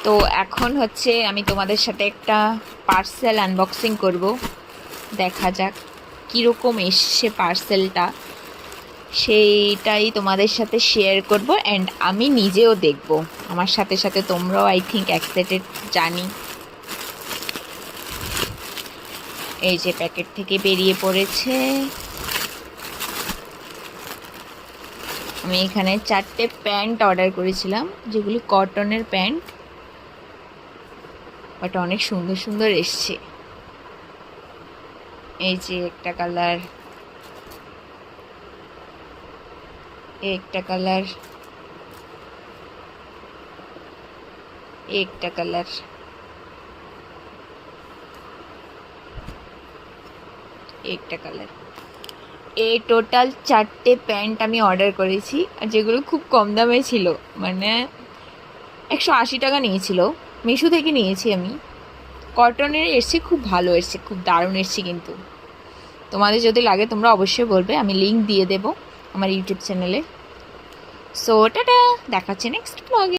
তো এখন হচ্ছে আমি তোমাদের সাথে একটা পার্সেল আনবক্সিং করব। দেখা যাক কীরকম এসছে পার্সেলটা, সেইটাই তোমাদের সাথে শেয়ার করব। অ্যান্ড আমি নিজেও দেখব, আমার সাথে সাথে তোমরাও আই থিঙ্ক এক্সাইটেড জানি। এই যে প্যাকেট থেকে বেরিয়ে পড়েছে। আমি এখানে 4টে প্যান্ট অর্ডার করেছিলাম, যেগুলি কটনের প্যান্ট, বাট অনেক সুন্দর সুন্দর এসছে। এই যে একটা কালার, একটা কালার, একটা কালার, একটা কালার। এই টোটাল 4টে প্যান্ট আমি অর্ডার করেছি, আর যেগুলো খুব কম দামে ছিল, মানে 180 টাকা নিয়েছিল। মিশো থেকে নিয়েছি আমি। কটনের এসছে, খুব ভালো এসছে, খুব দারুণ এসছে। কিন্তু তোমাদের যদি লাগে তোমরা অবশ্যই বলবে, আমি লিঙ্ক দিয়ে দেবো আমার ইউটিউব চ্যানেলে। সো টাটা, দেখা হচ্ছে নেক্সট ব্লগে।